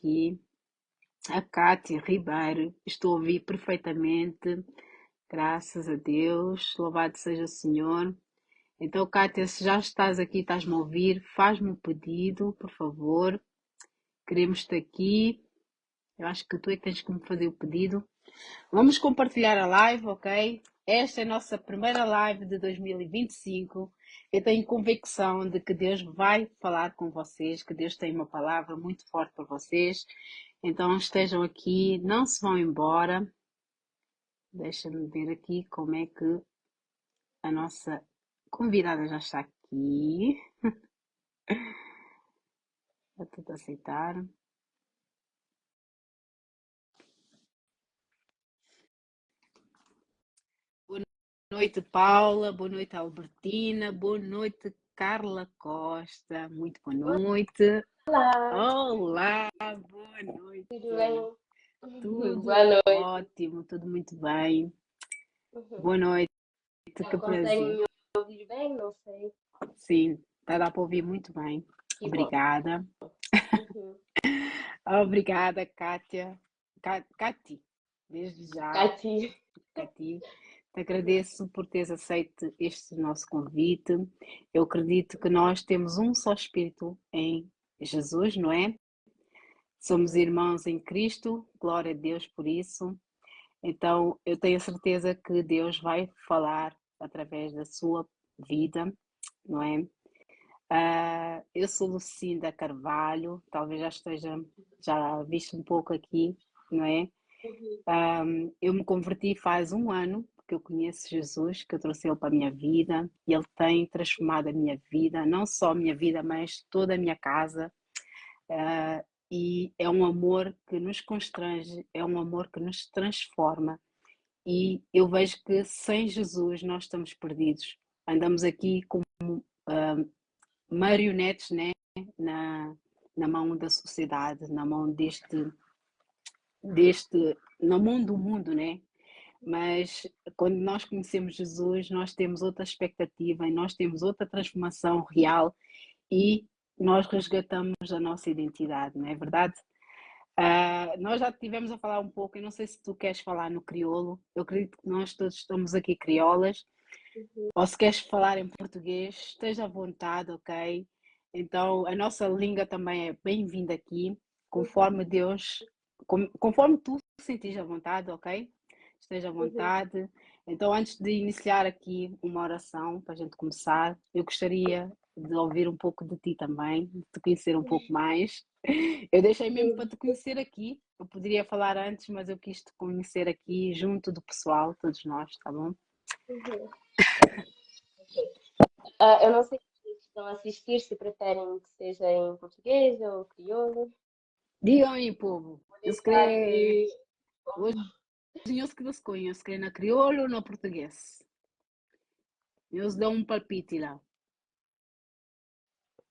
aqui. A Cátia Ribeiro, estou a ouvir perfeitamente, graças a Deus, louvado seja o Senhor. Então, Cátia, se já estás aqui, estás-me a ouvir, faz-me um pedido, por favor. Queremos-te aqui. Eu acho que tu é que tens que me fazer o pedido. Vamos compartilhar a live, ok? Esta é a nossa primeira live de 2025. Eu tenho convicção de que Deus vai falar com vocês, que Deus tem uma palavra muito forte para vocês. Então estejam aqui, não se vão embora. Deixa-me ver aqui como é que a nossa convidada já está aqui. Está tudo a aceitar. Boa noite, Paula. Boa noite, Albertina. Boa noite, Carla Costa. Muito boa noite. Olá, Olá, boa noite. tudo bem? Tudo Boa noite. ótimo, tudo muito bem. Uhum. Boa noite, que Conseguem prazer. me ouvir bem? Não sei. Sim, está a dar para ouvir muito bem. Que bom. Obrigada. Uhum. Obrigada, Kátia. Cati, desde já, Cati. Cati. Te agradeço por teres aceito este nosso convite. Eu acredito que nós temos um só Espírito em Jesus, não é? Somos irmãos em Cristo, glória a Deus por isso. Então, eu tenho a certeza que Deus vai falar através da sua vida, não é? Eu sou Lucinda Carvalho, talvez já viste um pouco aqui, não é? Uhum. Eu me converti faz um ano que eu conheço Jesus, que eu trouxe Ele para a minha vida e Ele tem transformado a minha vida, não só a minha vida, mas toda a minha casa. E é um amor que nos constrange, é um amor que nos transforma. E eu vejo que sem Jesus nós estamos perdidos. Andamos aqui como marionetes, né? na, na mão da sociedade, na mão na mão do mundo, né? Mas quando nós conhecemos Jesus, nós temos outra expectativa e nós temos outra transformação real e nós resgatamos a nossa identidade, não é verdade? Nós já tivemos a falar um pouco, eu não sei se tu queres falar no crioulo, eu acredito que nós todos estamos aqui crioulas, Uhum. ou se queres falar em português, esteja à vontade, ok? Então, a nossa língua também é bem-vinda aqui, conforme Deus, conforme tu sentires à vontade, ok? Esteja à Uhum. vontade. Então, antes de iniciar aqui uma oração, para a gente começar, eu gostaria de ouvir um pouco de ti também, de te conhecer um pouco mais. Eu deixei mesmo para Uhum. te conhecer aqui. Eu poderia falar antes, mas eu quis te conhecer aqui, junto do pessoal, todos nós, tá bom? Uhum. Ok. Eu não sei se estão a assistir, se preferem que seja em português ou crioulo. Digam aí, povo. Vou Eu se deixar crê, de. hoje eu se que se conheço, se crê na crioulo ou no português. Eu se dou um palpite lá.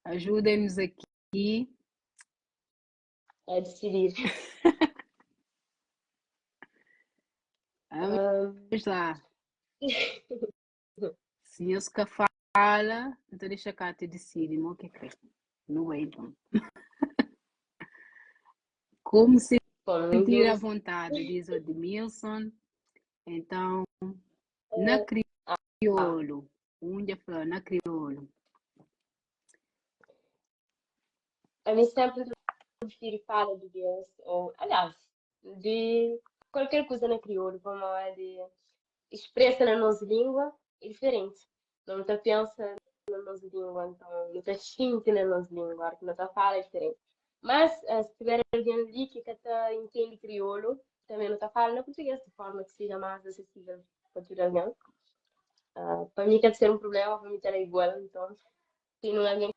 Ajudem-nos aqui. A decidir. Vamos lá. Se eu se que fala, então deixa cá te decidir, o que é que é? Não é, então. Como se Bom, sentir à ninguém. vontade, diz o Edmilson. Então, na Uh, ah, crioulo. Um dia falou, na crioulo. a mim sempre prefiro falar de Deus, ou, aliás, de qualquer coisa na crioulo, como é de expressa na nossa língua, é diferente. Não está pensa na nossa língua, então não está sente na nossa língua, que não está fala é diferente. Mas se tiver alguém ali que está entende crioulo, também não está falando português, de forma que seja mais acessível para todo alguém. Para mim, quer ser um problema, para mim, é igual, então, se não é alguém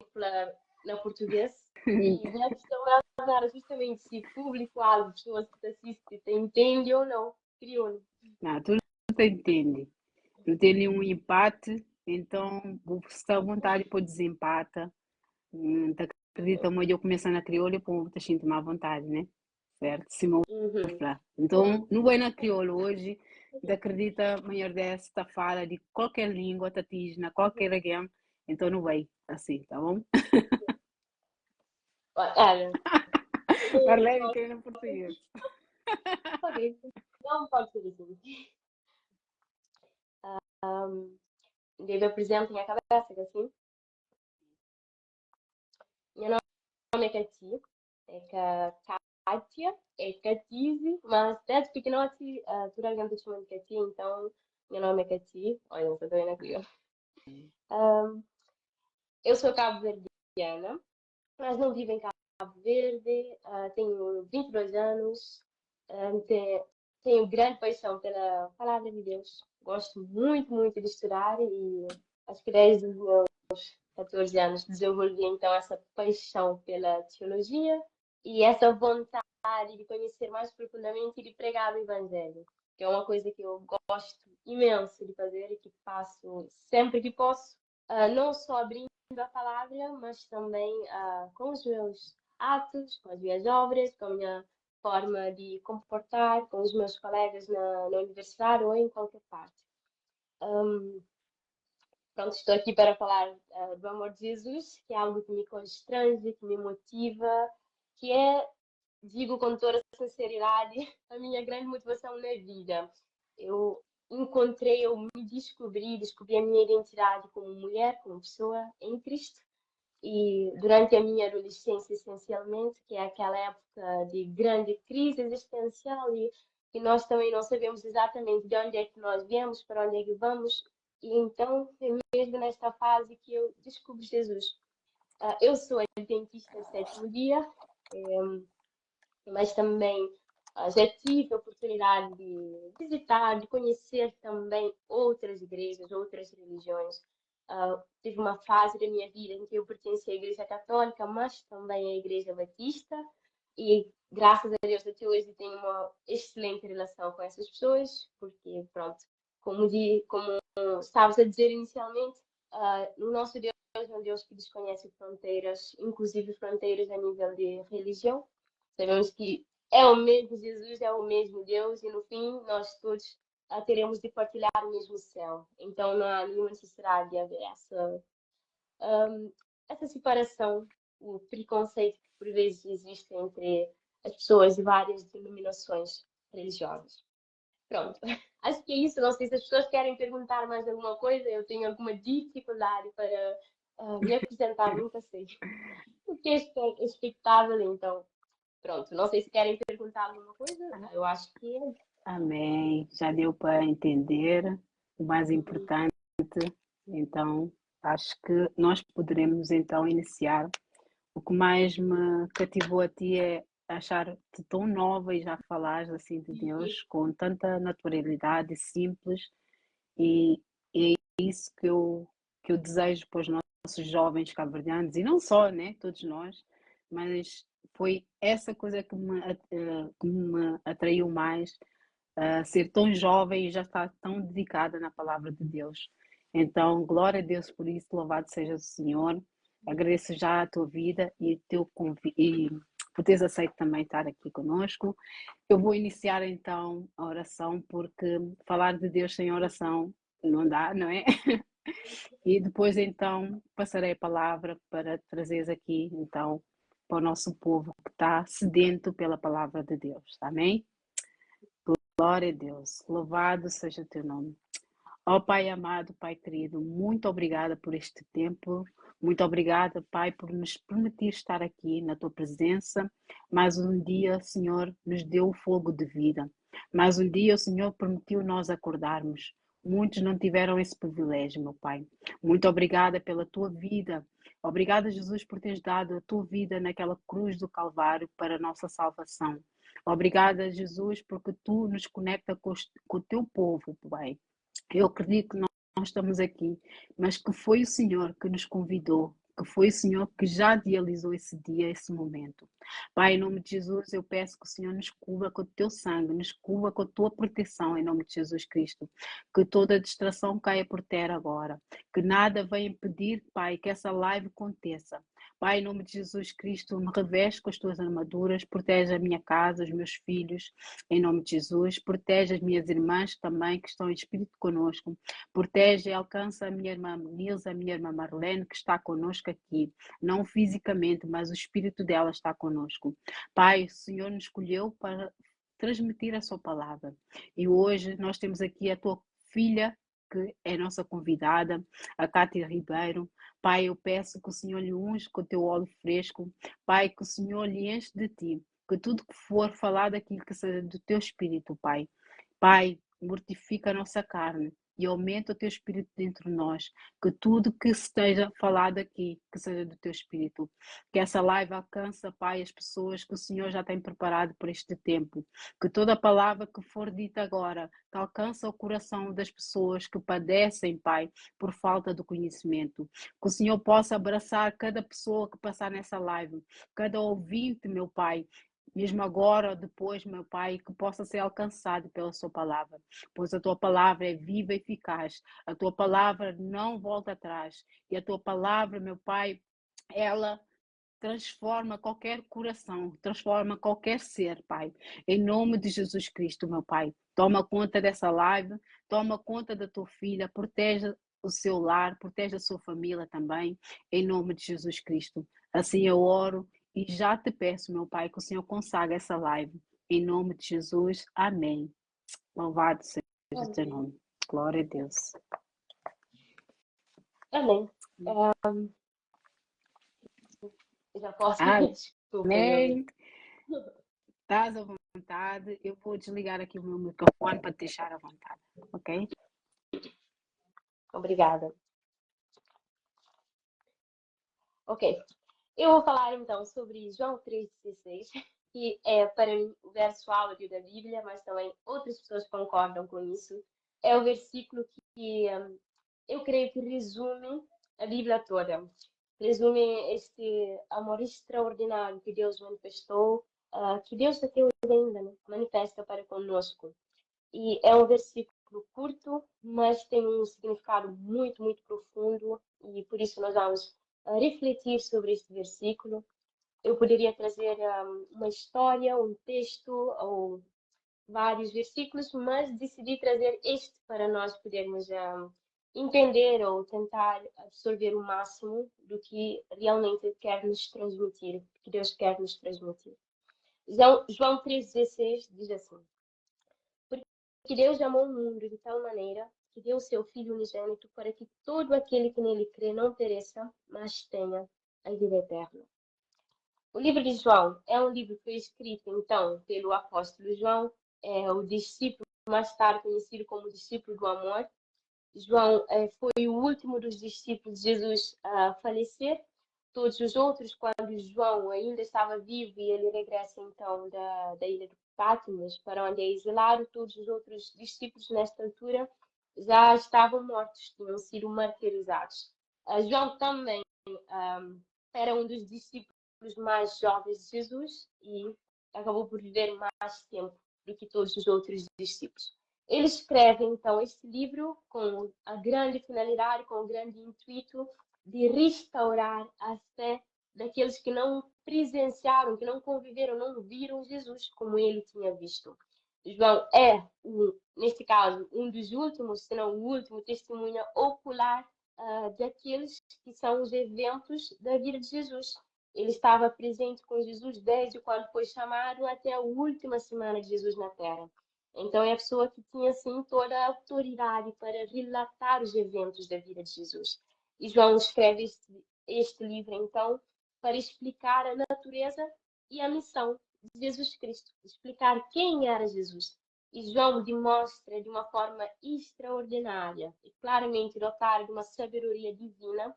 que fala na português, e a questão é agora, justamente se público-alvo, pessoas que te assistem, te entende ou não, crioulo. Não, tu não te entende. Não tem nenhum empate, então se está à vontade para desempata. Te acredita muito eu começar na crioula e pô, te sinto mais à vontade, né? Certo? Simão Uhum. falar. Então, não é na crioula hoje, te acredita, maior dessa, fala de qualquer língua, te atinge na qualquer região, então não vai assim, tá bom? Olha, Marlene quer em português. Ok, não pode ser assim. Daí eu apresento minha cabeça, que assim. Meu nome é Cati, é Kátia, é Catize, mas desde pequenote, toda a gente chama de Cati, então meu nome é Cati. Olha, não estou bem aqui. Eu sou cabo-verdiana, mas não vivo em Cabo Verde, tenho 22 anos, tenho grande paixão pela palavra de Deus. Gosto muito, muito de estudar e acho que desde os meus 14 anos desenvolvi então essa paixão pela teologia e essa vontade de conhecer mais profundamente e de pregar o Evangelho, que é uma coisa que eu gosto imenso de fazer e que faço sempre que posso, não só abrindo a palavra, mas também com os meus atos, com as minhas obras, com a minha forma de comportar com os meus colegas na universidade ou em qualquer parte. Pronto, estou aqui para falar do amor de Jesus, que é algo que me constrange, que me motiva, que é, digo com toda a sinceridade, a minha grande motivação na vida. Eu encontrei, eu me descobri a minha identidade como mulher, como pessoa em Cristo. E durante a minha adolescência, essencialmente, que é aquela época de grande crise existencial e nós também não sabemos exatamente de onde é que nós viemos, para onde é que vamos. E então, é mesmo nesta fase que eu descubro Jesus. Eu sou adventista sétimo dia, mas também já tive a oportunidade de visitar, de conhecer também outras igrejas, outras religiões. Tive uma fase da minha vida em que eu pertencia à Igreja Católica, mas também à Igreja Batista, e graças a Deus até hoje tenho uma excelente relação com essas pessoas, porque, pronto, como estavas a dizer inicialmente, no nosso Deus é um Deus que desconhece fronteiras, inclusive fronteiras a nível de religião. Sabemos que é o mesmo Jesus, é o mesmo Deus, e no fim nós todos teremos de partilhar o mesmo céu. Então não há nenhuma necessidade de haver essa separação, o preconceito que por vezes existe entre as pessoas de várias denominações religiosas. Pronto, acho que é isso. Não sei se as pessoas querem perguntar mais alguma coisa, eu tenho alguma dificuldade para me apresentar, nunca sei o que é expectável, então. Pronto, não sei se querem perguntar alguma coisa. Eu acho que é. Amém. Já deu para entender o mais Uhum. importante. Então, acho que nós poderemos então iniciar. O que mais me cativou a ti é achar-te tão nova e já falares assim de Deus com tanta naturalidade, simples, e é isso que eu desejo para os nossos jovens cabo-verdianos, e não só, né, todos nós, mas foi essa coisa que me atraiu mais, ser tão jovem e já estar tão dedicada na palavra de Deus. Então, glória a Deus por isso, louvado seja o Senhor. Agradeço já a tua vida e e por teres aceito também estar aqui conosco. Eu vou iniciar então a oração, porque falar de Deus sem oração não dá, não é? E depois então passarei a palavra para trazeres aqui então para o nosso povo que está sedento pela palavra de Deus. Amém? Glória a Deus. Louvado seja o teu nome. Ó Pai amado, Pai querido, muito obrigada por este tempo. Muito obrigada, Pai, por nos permitir estar aqui na tua presença. Mais um dia, Senhor, nos deu o fogo de vida. Mais um dia, o Senhor permitiu nós acordarmos. Muitos não tiveram esse privilégio, meu Pai. Muito obrigada pela tua vida. Obrigada, Jesus, por teres dado a tua vida naquela cruz do Calvário para a nossa salvação. Obrigada, Jesus, porque tu nos conecta com o teu povo, Pai. Eu acredito que nós estamos aqui, mas que foi o Senhor que nos convidou, que foi o Senhor que já idealizou esse dia, esse momento. Pai, em nome de Jesus, eu peço que o Senhor nos cubra com o teu sangue, nos cubra com a tua proteção, em nome de Jesus Cristo. Que toda distração caia por terra agora. Que nada venha impedir, Pai, que essa live aconteça. Pai, em nome de Jesus Cristo, me reveste com as tuas armaduras, protege a minha casa, os meus filhos, em nome de Jesus, protege as minhas irmãs também que estão em espírito conosco, protege e alcança a minha irmã Nilza, a minha irmã Marlene, que está conosco aqui, não fisicamente, mas o espírito dela está conosco. Pai, o Senhor nos escolheu para transmitir a sua palavra. E hoje nós temos aqui a tua filha, que é nossa convidada, a Cátia Ribeiro. Pai, eu peço que o Senhor lhe unja com o teu óleo fresco. Pai, que o Senhor lhe enche de ti. Que tudo que for falado aquilo que seja do teu espírito, Pai. Pai, mortifica a nossa carne e aumenta o teu espírito dentro de nós. Que tudo que esteja falado aqui, que seja do teu espírito. Que essa live alcance, Pai, as pessoas que o Senhor já tem preparado por este tempo. Que toda palavra que for dita agora, que alcance o coração das pessoas que padecem, Pai, por falta de conhecimento. Que o Senhor possa abraçar cada pessoa que passar nessa live, cada ouvinte, meu Pai, mesmo agora ou depois, meu Pai, que possa ser alcançado pela sua palavra, pois a tua palavra é viva e eficaz, a tua palavra não volta atrás, e a tua palavra, meu Pai, ela transforma qualquer coração, transforma qualquer ser, Pai. Em nome de Jesus Cristo, meu Pai. Toma conta dessa live, toma conta da tua filha, proteja o seu lar, proteja a sua família também, em nome de Jesus Cristo. Assim eu oro e já te peço, meu Pai, que o Senhor consagre essa live. Em nome de Jesus, amém. Louvado seja o teu Amém. nome. Glória a Deus. Amém. Já posso. Desculpa, meu amigo. Amém. Estás à vontade. Eu vou desligar aqui o meu microfone para te deixar à vontade, ok? Obrigada. Ok. Eu vou falar então sobre João 3,16, que é para mim o verso áureo da Bíblia, mas também outras pessoas concordam com isso. É o versículo que eu creio que resume a Bíblia toda. Resume este amor extraordinário que Deus manifestou, que Deus até hoje ainda, né, manifesta para conosco. E é um versículo curto, mas tem um significado muito, muito profundo, e por isso nós vamos refletir sobre este versículo. Eu poderia trazer uma história, um texto ou vários versículos, mas decidi trazer este para nós podermos entender ou tentar absorver o máximo do que realmente quer nos transmitir, que Deus quer nos transmitir. João 3,16 diz assim: Porque Deus amou o mundo de tal maneira que deu o seu Filho unigênito para que todo aquele que nele crê não pereça, mas tenha a vida eterna. O livro de João é um livro que foi escrito, então, pelo apóstolo João, o discípulo mais tarde conhecido como discípulo do amor. João foi o último dos discípulos de Jesus a falecer. Todos os outros, quando João ainda estava vivo e ele regressa então da ilha de Patmos, para onde é exilado, todos os outros discípulos nesta altura já estavam mortos, tinham sido martirizados. João também era um dos discípulos mais jovens de Jesus e acabou por viver mais tempo do que todos os outros discípulos. Ele escreve, então, este livro com a grande finalidade, com o grande intuito de restaurar a fé daqueles que não presenciaram, que não conviveram, não viram Jesus como ele tinha visto. João é, neste caso, um dos últimos, se não o último, testemunha ocular daqueles que são os eventos da vida de Jesus. Ele estava presente com Jesus desde quando foi chamado até a última semana de Jesus na Terra. Então, é a pessoa que tinha, assim, toda a autoridade para relatar os eventos da vida de Jesus. E João escreve este livro, então, para explicar a natureza e a missão de Jesus Cristo, explicar quem era Jesus. E João demonstra de uma forma extraordinária e claramente dotada de uma sabedoria divina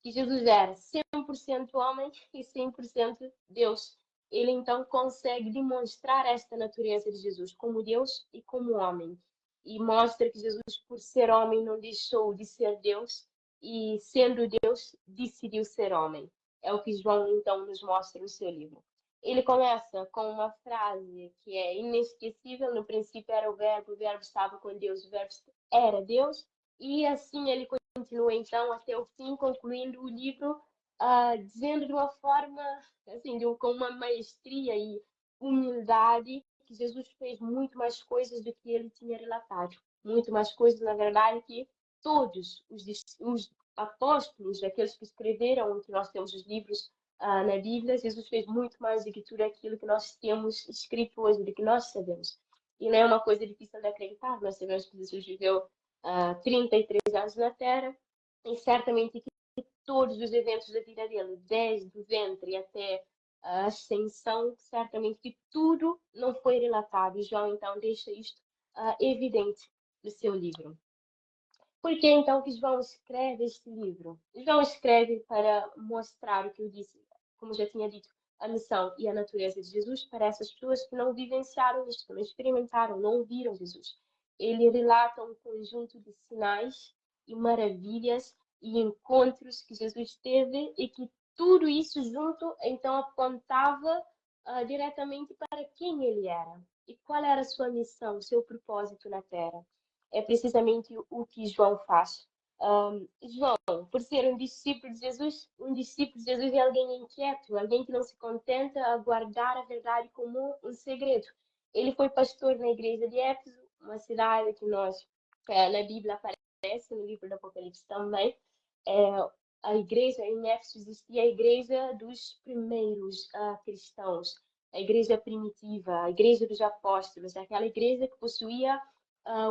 que Jesus era 100% homem e 100% Deus. Ele então consegue demonstrar esta natureza de Jesus como Deus e como homem. E mostra que Jesus, por ser homem, não deixou de ser Deus e, sendo Deus, decidiu ser homem. É o que João então nos mostra no seu livro. Ele começa com uma frase que é inesquecível. No princípio era o verbo estava com Deus, o verbo era Deus. E assim ele continua então até o fim, concluindo o livro dizendo de uma forma, assim, com uma maestria e humildade, que Jesus fez muito mais coisas do que ele tinha relatado. Muito mais coisas, na verdade, que todos os apóstolos, aqueles que escreveram, que nós temos os livros na Bíblia, Jesus fez muito mais do que tudo aquilo que nós temos escrito hoje, do que nós sabemos. E não é uma coisa difícil de acreditar, nós sabemos que Jesus viveu 33 anos na Terra, e certamente todos os eventos da vida dele, desde o ventre até a ascensão, certamente que tudo não foi relatado. E João então deixa isto evidente no seu livro. Por que então que João escreve este livro? João escreve para mostrar o que eu disse, como já tinha dito, a missão e a natureza de Jesus para essas pessoas que não vivenciaram isto, não experimentaram, não viram Jesus. Ele relata um conjunto de sinais e maravilhas e encontros que Jesus teve e que tudo isso junto então apontava diretamente para quem ele era e qual era a sua missão, o seu propósito na Terra. É precisamente o que João faz. João, por ser um discípulo de Jesus é alguém inquieto, alguém que não se contenta a guardar a verdade como um segredo. Ele foi pastor na igreja de Éfeso, uma cidade que na Bíblia aparece, no livro do Apocalipse também. A igreja em Éfeso existia a igreja dos primeiros cristãos, a igreja primitiva, a igreja dos apóstolos, aquela igreja que possuía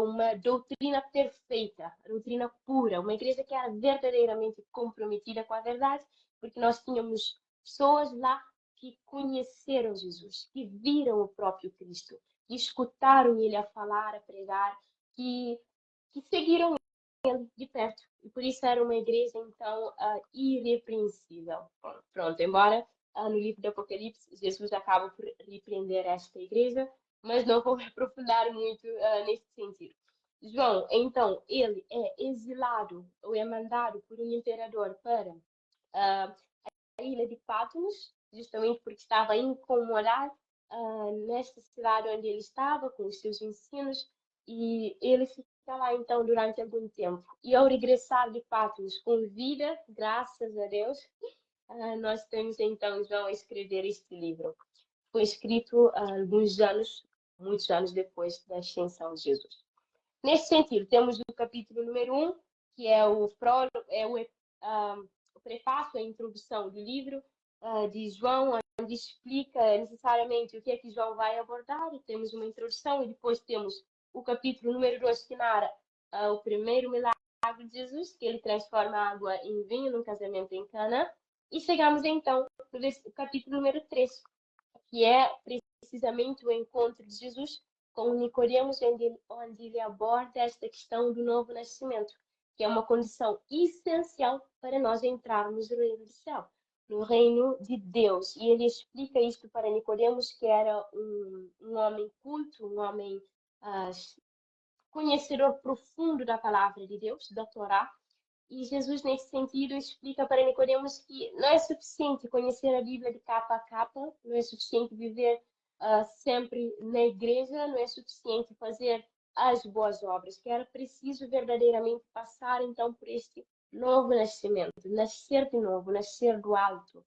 uma doutrina perfeita, doutrina pura, uma igreja que era verdadeiramente comprometida com a verdade, porque nós tínhamos pessoas lá que conheceram Jesus, que viram o próprio Cristo, que escutaram ele a falar, a pregar, que seguiram ele de perto. E por isso era uma igreja, então, irrepreensível. Pronto, embora no livro do Apocalipse Jesus acaba por repreender esta igreja, mas não vou aprofundar muito neste sentido. João, então, ele é exilado ou é mandado por um imperador para a ilha de Patmos, justamente porque estava a incomodar nesta cidade onde ele estava, com os seus ensinos, e ele fica lá então durante algum tempo. E ao regressar de Patmos com vida, graças a Deus, nós temos então João a escrever este livro. Foi escrito alguns anos, muitos anos depois da ascensão de Jesus. Neste sentido, temos o capítulo número 1, que é o prólogo, o prefácio, a introdução do livro de João, onde explica necessariamente o que é que João vai abordar, e temos uma introdução, e depois temos o capítulo número 2, que narra o primeiro milagre de Jesus, que ele transforma a água em vinho num casamento em Cana, e chegamos então no capítulo número 3, que é precisamente o encontro de Jesus com Nicodemos, onde ele aborda esta questão do novo nascimento, que é uma condição essencial para nós entrarmos no reino do céu, no reino de Deus. E ele explica isto para Nicodemos, que era um homem culto, um homem uh, conhecedor profundo da palavra de Deus, da Torá. E Jesus, nesse sentido, explica para Nicodemos que não é suficiente conhecer a Bíblia de capa a capa, não é suficiente viver sempre na igreja, não é suficiente fazer as boas obras, que era preciso verdadeiramente passar então por este novo nascimento, nascer de novo, nascer do alto.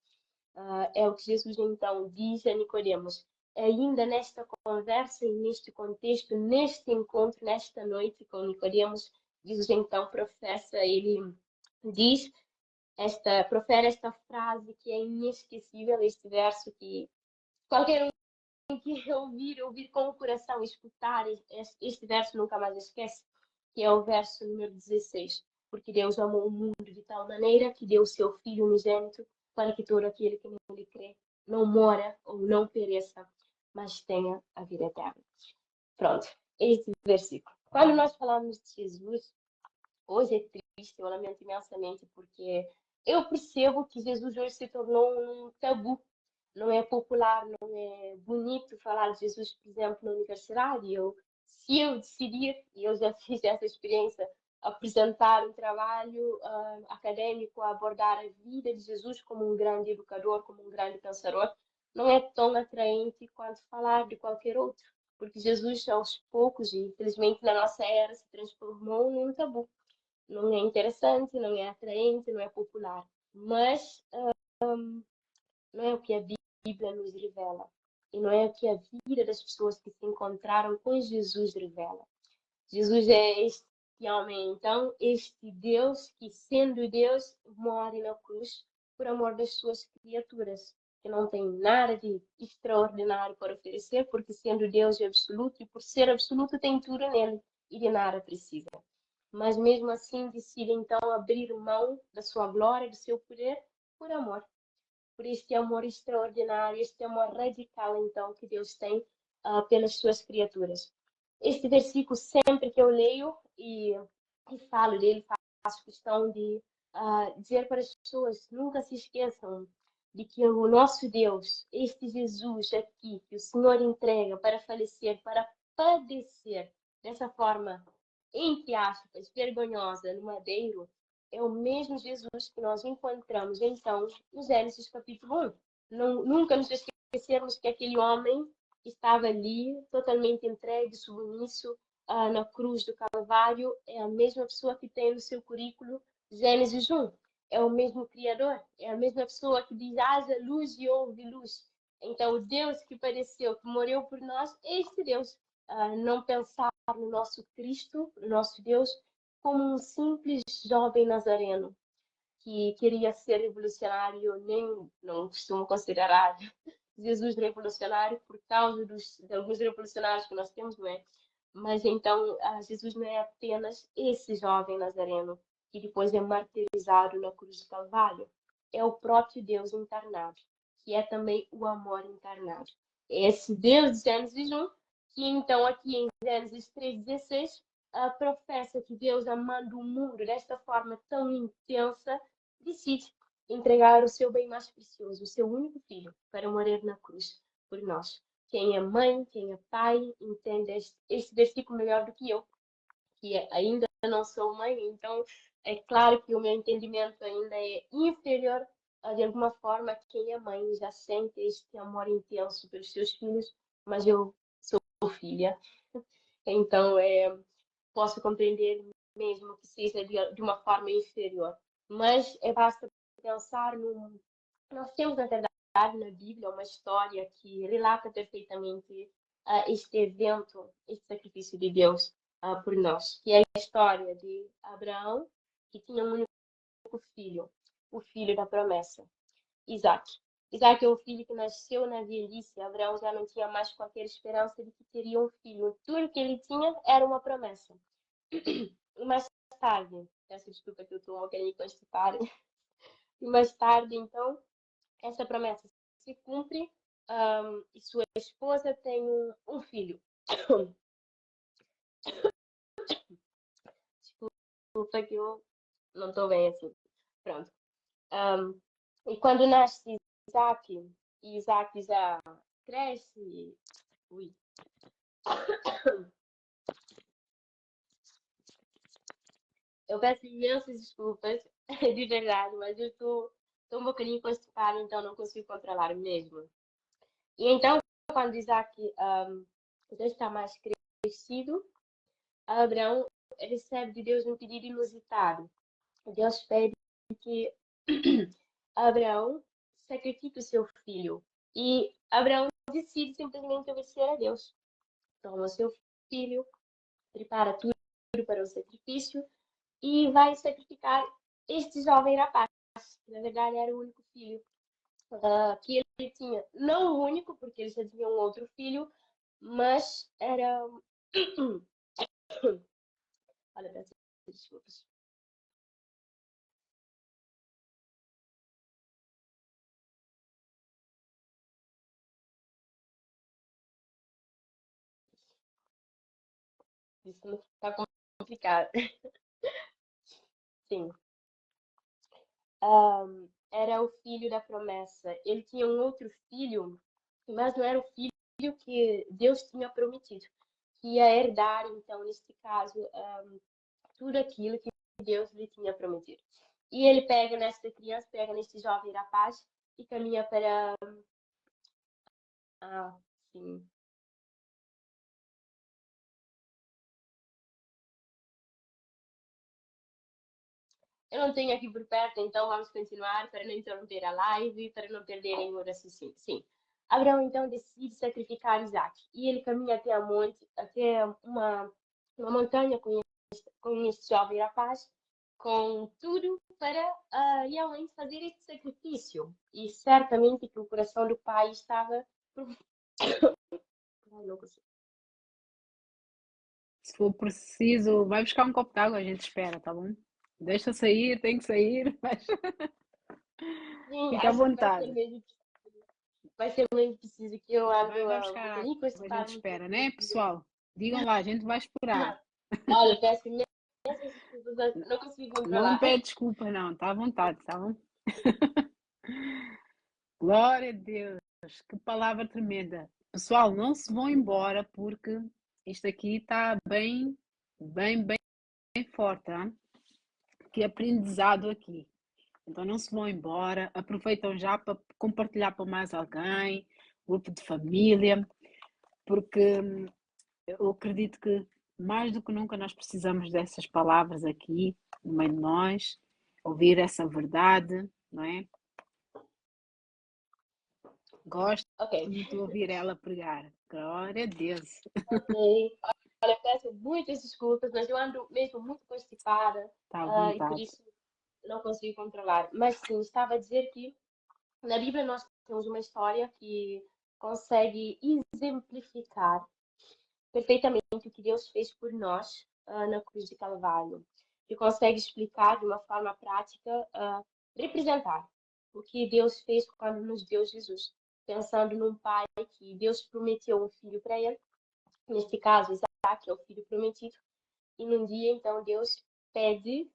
É o que Jesus então diz a Nicodemos. Ainda nesta conversa e neste contexto, neste encontro, nesta noite com Nicodemos, Jesus então professa, ele diz profere esta frase que é inesquecível, este verso que qualquer um que ouvir com o coração, escutar este verso nunca mais esquece, que é o verso número 16. Porque Deus amou o mundo de tal maneira que deu o seu Filho unigênito para que todo aquele que nele crê não mora ou não pereça, mas tenha a vida eterna. Pronto, este versículo. Quando nós falamos de Jesus, hoje é triste, eu lamento imensamente, porque eu percebo que Jesus hoje se tornou um tabu. Não é popular, não é bonito falar de Jesus, por exemplo, na universidade. Se eu decidir, e eu já fiz essa experiência, apresentar um trabalho acadêmico, a abordar a vida de Jesus como um grande educador, como um grande pensador, não é tão atraente quanto falar de qualquer outro. Porque Jesus, aos poucos, e infelizmente na nossa era, se transformou num tabu. Não é interessante, não é atraente, não é popular. Mas não é o que a Bíblia nos revela. E não é o que a vida das pessoas que se encontraram com Jesus revela. Jesus é este homem, então, este Deus que, sendo Deus, morre na cruz por amor das suas criaturas, que não tem nada de extraordinário para oferecer, porque sendo Deus é absoluto e por ser absoluto tem tudo nele e de nada precisa. Mas mesmo assim decide então abrir mão da sua glória, do seu poder, por amor, por este amor extraordinário, este amor radical, então, que Deus tem pelas suas criaturas. Este versículo, sempre que eu leio e falo dele, faço questão de dizer para as pessoas, nunca se esqueçam de que o nosso Deus, este Jesus aqui, que o Senhor entrega para falecer, para padecer dessa forma, entre aspas, vergonhosa no madeiro, é o mesmo Jesus que nós encontramos, então, no Gênesis capítulo 1. Não, nunca nos esquecermos que aquele homem estava ali, totalmente entregue, submisso, na cruz do Calvário, é a mesma pessoa que tem no seu currículo Gênesis 1. É o mesmo Criador, é a mesma pessoa que diz: haja luz e houve luz. Então, o Deus que padeceu, que morreu por nós, é este Deus. Não pensar no nosso Cristo, no nosso Deus, como um simples jovem nazareno que queria ser revolucionário, nem não costumo considerar Jesus revolucionário por causa de alguns revolucionários que nós temos, não é? Mas então, Jesus não é apenas esse jovem nazareno que depois é martirizado na cruz do Calvário. É o próprio Deus encarnado, que é também o amor encarnado. É esse Deus de Gênesis 1, que então aqui em Gênesis 3,16 professa que Deus, amando o mundo desta forma tão intensa, decide entregar o seu bem mais precioso, o seu único filho, para morrer na cruz por nós. Quem é mãe, quem é pai, entende este versículo melhor do que eu, que ainda não sou mãe, então é claro que o meu entendimento ainda é inferior de alguma forma. Quem é mãe já sente este amor intenso pelos seus filhos, mas eu sou filha, então posso compreender mesmo que seja de uma forma inferior. Mas basta pensar no. Nós temos, na verdade, na Bíblia uma história que relata perfeitamente este evento, este sacrifício de Deus por nós, que é a história de Abraão, que tinha um único filho, o filho da promessa, Isaac. Isaac é um filho que nasceu na velhice. Abraão já não tinha mais qualquer esperança de que teria um filho. Tudo que ele tinha era uma promessa. E mais tarde, peço desculpa que eu estou um bocadinho constipada, e mais tarde, então, essa promessa se cumpre e sua esposa tem um filho. Desculpa que eu não estou bem assim. Pronto. Um, e quando nasce Isaac, e Isaac já cresce. Ui. Eu peço imensas desculpas, de verdade, mas eu estou um bocadinho constipada, então não consigo controlar mesmo. E então, quando Isaac já está mais crescido, Abraão recebe de Deus um pedido inusitado. Deus pede que Abraão sacrifique o seu filho. E Abraão decide simplesmente obedecer a Deus. Toma o seu filho, prepara tudo para o sacrifício e vai sacrificar este jovem rapaz, que na verdade era o único filho que ele tinha. Não o único, porque ele já tinha um outro filho, mas era. Olha, peço desculpas. Isso está complicado. Sim. Era o filho da promessa. Ele tinha um outro filho, mas não era o filho que Deus tinha prometido, que ia herdar, então, neste caso, tudo aquilo que Deus lhe tinha prometido. E ele pega nesta criança, pega neste jovem rapaz e caminha para. Ah, sim. Eu não tenho aqui por perto, então vamos continuar para não interromper a live, para não perderem o raciocínio. Sim. Abraão então decide sacrificar Isaac e ele caminha até a monte, até uma montanha com este jovem rapaz, com tudo para realmente fazer este sacrifício. E certamente que o coração do pai estava. Ai, não consigo. Se for preciso, vai buscar um copo de água, a gente espera, tá bom? Deixa sair, tem que sair, mas Sim, fica à acho que vontade. vai ser mesmo preciso que eu ando Vai um buscar água, bocadinho a gente constipada, muito espera, pouquinho. né, pessoal? Digam lá, a gente vai esperar. Olha, peço imensas desculpas, não consegui Não controlar. pede desculpa, não, está à vontade, tá bom? Glória a Deus, que palavra tremenda. Pessoal, não se vão embora porque isto aqui está bem forte, hein? Que aprendizado aqui. Então não se vão embora, aproveitam já para compartilhar para mais alguém, grupo de família, porque eu acredito que mais do que nunca nós precisamos dessas palavras aqui no meio de nós, ouvir essa verdade, não é? Gosto Ok, muito de ouvir ela pregar. Glória a Deus. ok. Olha, peço muitas desculpas, mas eu ando mesmo muito constipada, Está à e por vontade. isso não consigo controlar. Mas sim, estava a dizer que na Bíblia nós temos uma história que consegue exemplificar perfeitamente o que Deus fez por nós na cruz de Calvário, que consegue explicar de uma forma prática, representar o que Deus fez quando nos deu Jesus, pensando num pai que Deus prometeu um filho para ele, neste caso Isaac é o filho prometido, e num dia então Deus pede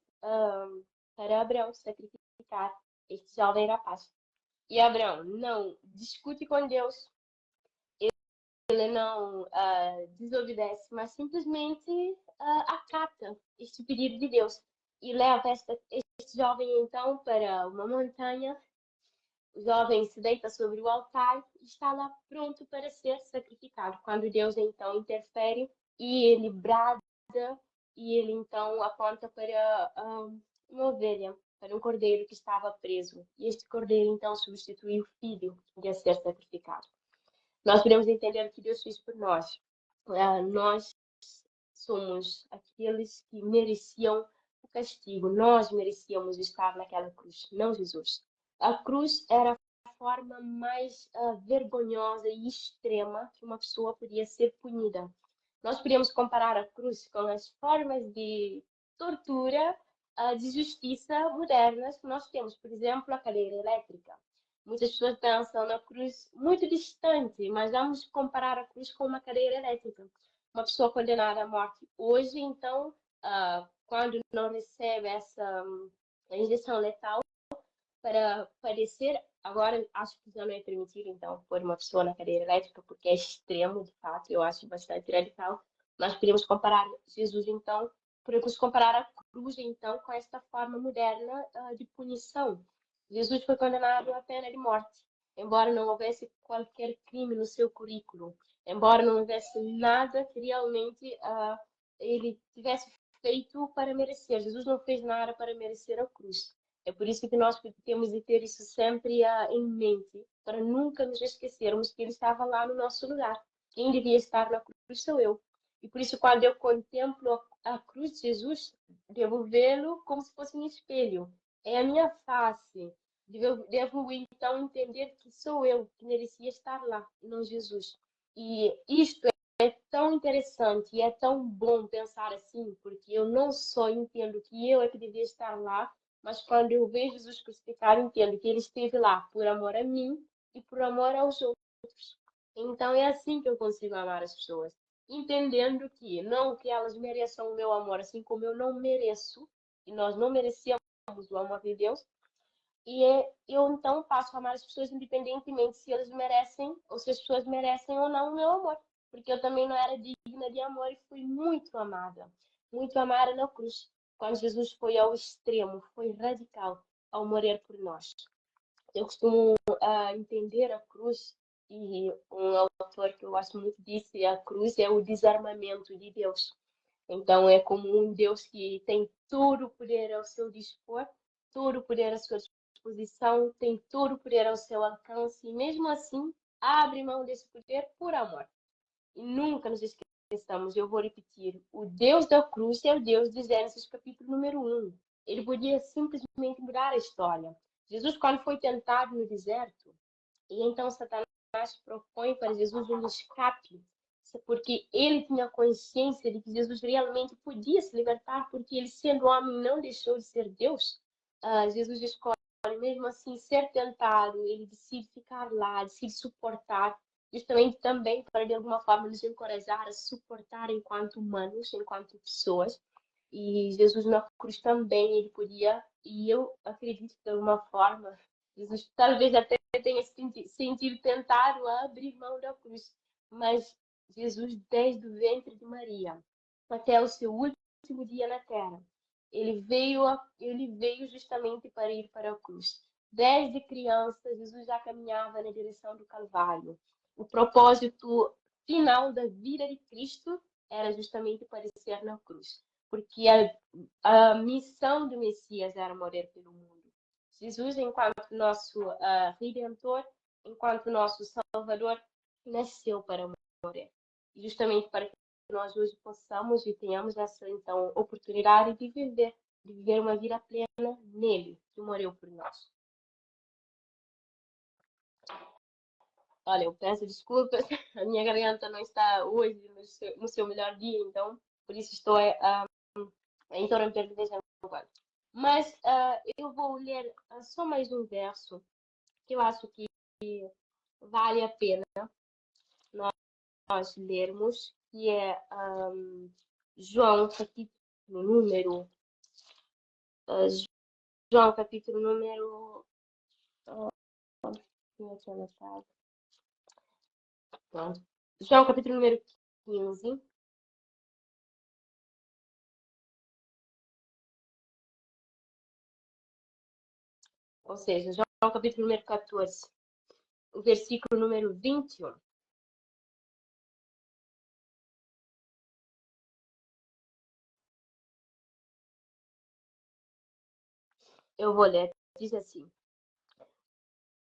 para Abraão sacrificar este jovem rapaz. E Abraão não discute com Deus, ele não desobedece, mas simplesmente acata este pedido de Deus e leva este jovem então para uma montanha. O jovem se deita sobre o altar e está lá pronto para ser sacrificado. Quando Deus então interfere e ele brada e ele então aponta para uma ovelha, para um cordeiro que estava preso. E este cordeiro então substitui o filho que ia ser sacrificado. Nós podemos entender o que Deus fez por nós. Nós somos aqueles que mereciam o castigo. Nós merecíamos estar naquela cruz, não Jesus. A cruz era a forma mais vergonhosa e extrema que uma pessoa podia ser punida. Nós podemos comparar a cruz com as formas de tortura, de justiça modernas que nós temos. Por exemplo, a cadeira elétrica. Muitas pessoas pensam na cruz muito distante, mas vamos comparar a cruz com uma cadeira elétrica. Uma pessoa condenada à morte hoje, então, quando não recebe essa injeção letal para padecer, agora acho que já não é permitido, então, pôr uma pessoa na cadeira elétrica, porque é extremo, de fato, eu acho bastante radical. Nós podemos comparar Jesus, então, podemos comparar a cruz, então, com esta forma moderna de punição. Jesus foi condenado à pena de morte, embora não houvesse qualquer crime no seu currículo, embora não houvesse nada que realmente ele tivesse feito para merecer. Jesus não fez nada para merecer a cruz. É por isso que nós temos de ter isso sempre em mente, para nunca nos esquecermos que ele estava lá no nosso lugar. Quem devia estar na cruz sou eu. E por isso, quando eu contemplo a cruz de Jesus, devo vê-lo como se fosse um espelho. É a minha face. Devo então entender que sou eu que merecia estar lá, não Jesus. E isto é tão interessante e é tão bom pensar assim, porque eu não só entendo que eu é que devia estar lá, mas quando eu vejo Jesus crucificado, entendo que ele esteve lá por amor a mim e por amor aos outros. Então é assim que eu consigo amar as pessoas, entendendo que não que elas mereçam o meu amor, assim como eu não mereço, e nós não merecemos o amor de Deus, e eu então passo a amar as pessoas independentemente se eles merecem ou se as pessoas merecem ou não o meu amor. Porque eu também não era digna de amor e fui muito amada na cruz. Quando Jesus foi ao extremo, foi radical ao morrer por nós. Eu costumo entender a cruz, e um autor que eu gosto muito disse: a cruz é o desarmamento de Deus. Então é como um Deus que tem todo o poder ao seu dispor, todo o poder à sua disposição, tem todo o poder ao seu alcance e mesmo assim abre mão desse poder por amor. E nunca nos esqueçamos, eu vou repetir, o Deus da cruz é o Deus de Gênesis capítulo número 1. Ele podia simplesmente mudar a história. Jesus, quando foi tentado no deserto, e então Satanás propõe para Jesus um escape, porque ele tinha consciência de que Jesus realmente podia se libertar, porque ele, sendo homem, não deixou de ser Deus. Jesus escolhe, mesmo assim, ser tentado, ele decide ficar lá, decide suportar, justamente também para, de alguma forma, nos encorajar a suportar enquanto humanos, enquanto pessoas. E Jesus na cruz também, ele podia, e eu acredito que de alguma forma, Jesus talvez até tenha sentido tentado a abrir mão da cruz, mas Jesus, desde o ventre de Maria até o seu último dia na terra, ele veio justamente para ir para a cruz. Desde criança, Jesus já caminhava na direção do Calvário. O propósito final da vida de Cristo era justamente aparecer na cruz, porque a missão do Messias era morrer pelo mundo. Jesus, enquanto nosso Redentor, enquanto nosso Salvador, nasceu para morrer. E justamente para que nós hoje possamos e tenhamos essa então oportunidade de viver uma vida plena nele, que morreu por nós. Olha, eu peço desculpas, a minha garganta não está hoje no seu melhor dia, então por isso estou a interromper de vez em quando. Mas eu vou ler só mais um verso que eu acho que vale a pena nós lermos, que é João capítulo número uh, João capítulo número João capítulo número 15. Ou seja, João capítulo número 14, o versículo número 21. Eu vou ler, diz assim: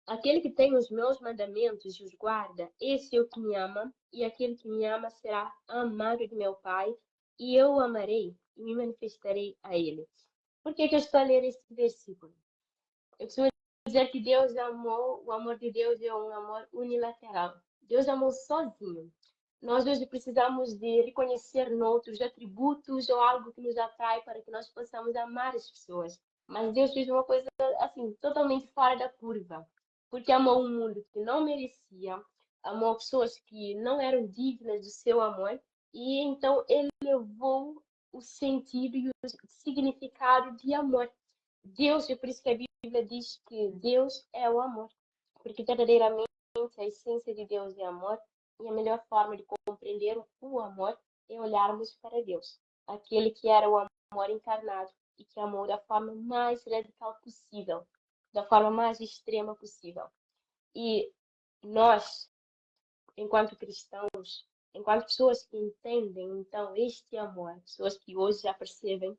aquele que tem os meus mandamentos e os guarda, esse é o que me ama, e aquele que me ama será amado de meu Pai, e eu o amarei e me manifestarei a ele. Por que eu estou a ler esse versículo? Eu costumo dizer que Deus amou, o amor de Deus é um amor unilateral. Deus amou sozinho. Nós hoje precisamos de reconhecer noutros atributos ou algo que nos atrai para que nós possamos amar as pessoas. Mas Deus fez uma coisa assim, totalmente fora da curva. Porque amou um mundo que não merecia, amou pessoas que não eram dignas do seu amor, e então ele levou o sentido e o significado de amor. Deus, é por isso que a Bíblia diz que Deus é o amor, porque verdadeiramente a essência de Deus é amor, e a melhor forma de compreender o amor é olharmos para Deus, aquele que era o amor encarnado e que amou da forma mais radical possível, da forma mais extrema possível. E nós, enquanto cristãos, enquanto pessoas que entendem então este amor, pessoas que hoje já percebem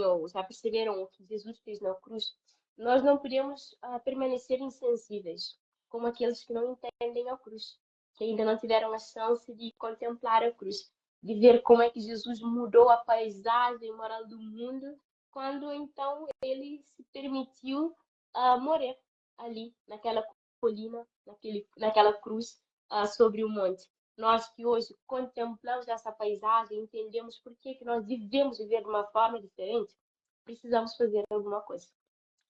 ou já perceberam o que Jesus fez na cruz, nós não podemos permanecer insensíveis como aqueles que não entendem a cruz, que ainda não tiveram a chance de contemplar a cruz, de ver como é que Jesus mudou a paisagem moral do mundo quando então ele se permitiu morrer ali naquela colina, naquela cruz sobre o monte. Nós que hoje contemplamos essa paisagem, entendemos por que nós devemos viver de uma forma diferente, precisamos fazer alguma coisa.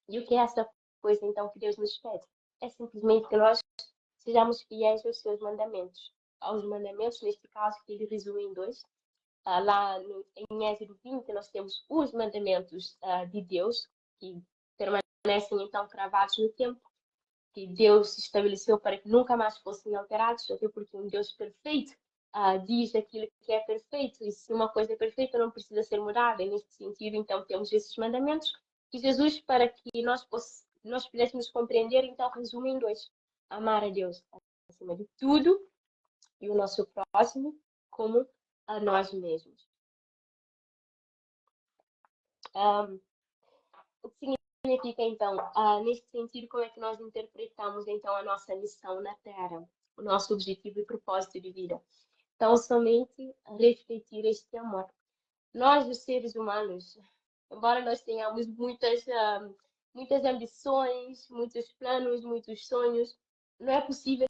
E o que é essa coisa, então, que Deus nos pede? É simplesmente que nós sejamos fiéis aos seus mandamentos. Aos mandamentos, neste caso, que ele resume em dois. Lá em Êxodo 20, nós temos os mandamentos de Deus, que permanecem, então, cravados no tempo, que Deus estabeleceu para que nunca mais fossem alterados, até porque um Deus perfeito diz aquilo que é perfeito, e se uma coisa é perfeita não precisa ser mudada. E nesse sentido, então, temos esses mandamentos que Jesus, para que nós pudéssemos compreender, então, resume em dois: amar a Deus acima de tudo e o nosso próximo como a nós mesmos. O que significa, então, neste sentido, como é que nós interpretamos, então, a nossa missão na Terra, o nosso objetivo e propósito de vida? Então, somente refletir este amor. Nós, os seres humanos, embora nós tenhamos muitas ambições, muitos planos, muitos sonhos, não é possível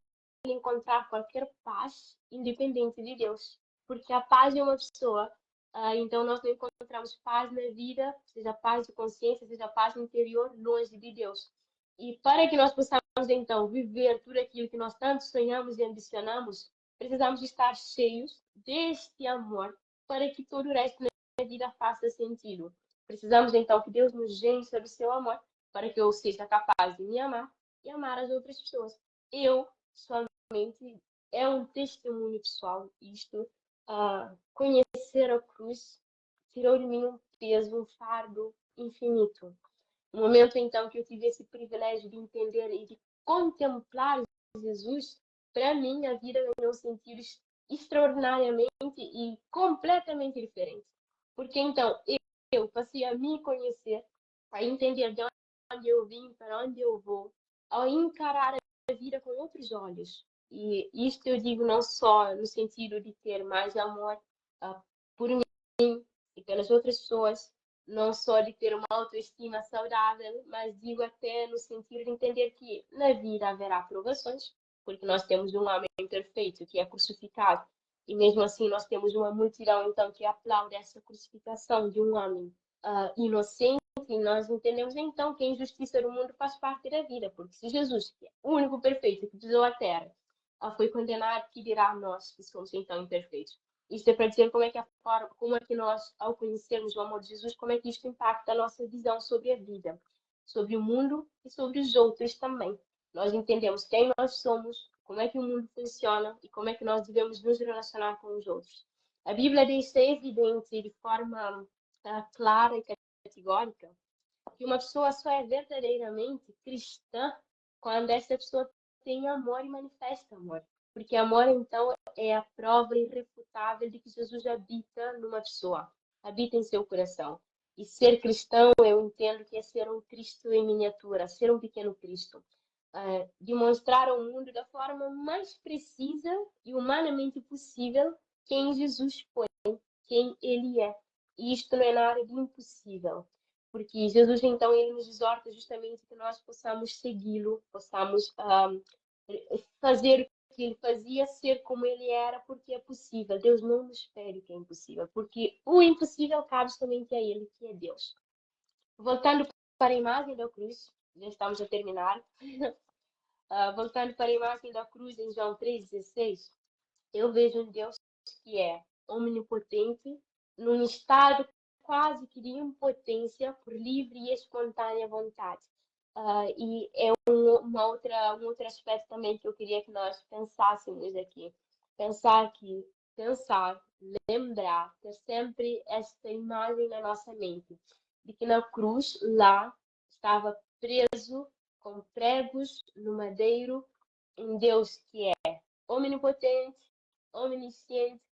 encontrar qualquer paz independente de Deus, porque a paz é uma pessoa. Então, nós não encontramos paz na vida, seja paz de consciência, seja paz interior, longe de Deus. E para que nós possamos, então, viver tudo aquilo que nós tanto sonhamos e ambicionamos, precisamos estar cheios deste amor para que todo o resto da vida faça sentido. Precisamos, então, que Deus nos encha do seu amor para que eu seja capaz de me amar e amar as outras pessoas. Eu, somente, é um testemunho pessoal isto. Conhecer a cruz tirou de mim um peso, um fardo infinito. No momento, então, que eu tive esse privilégio de entender e de contemplar Jesus, para mim a vida ganhou sentidos extraordinariamente e completamente diferentes. Porque então eu passei a me conhecer, a entender de onde eu vim, para onde eu vou, ao encarar a vida com outros olhos. E isto eu digo não só no sentido de ter mais amor por mim e pelas outras pessoas, não só de ter uma autoestima saudável, mas digo até no sentido de entender que na vida haverá provações, porque nós temos um homem perfeito que é crucificado, e mesmo assim nós temos uma multidão então que aplaude essa crucificação de um homem inocente, e nós entendemos então que a injustiça do mundo faz parte da vida, porque se Jesus, que é o único perfeito que pisou a terra, foi condenado, que dirá nós que somos então imperfeitos? Isto é para dizer como é que como é que nós, ao conhecermos o amor de Jesus, como é que isto impacta a nossa visão sobre a vida, sobre o mundo e sobre os outros também. Nós entendemos quem nós somos, como é que o mundo funciona e como é que nós devemos nos relacionar com os outros. A Bíblia deixa evidente de forma clara e categórica que uma pessoa só é verdadeiramente cristã quando essa pessoa tem amor e manifesta amor. Porque amor, então, é a prova irrefutável de que Jesus habita numa pessoa, habita em seu coração. E ser cristão, eu entendo que é ser um Cristo em miniatura, ser um pequeno Cristo. Demonstrar ao mundo da forma mais precisa e humanamente possível quem Jesus foi, quem Ele é. E isto não é nada de impossível. Porque Jesus, então, ele nos exorta justamente que nós possamos segui-lo, possamos fazer o que ele fazia, ser como ele era, porque é possível. Deus não nos pede o que é impossível, porque o impossível cabe somente a ele, que é Deus. Voltando para a imagem da cruz, já estamos a terminar. Voltando para a imagem da cruz em João 3,16, eu vejo um Deus que é omnipotente, num estado quase que de impotência por livre e espontânea vontade. E é um outro aspecto também que eu queria que nós pensássemos aqui. Pensar, lembrar, ter sempre esta imagem na nossa mente, de que na cruz, lá, estava preso com pregos no madeiro, um Deus que é omnipotente, onisciente,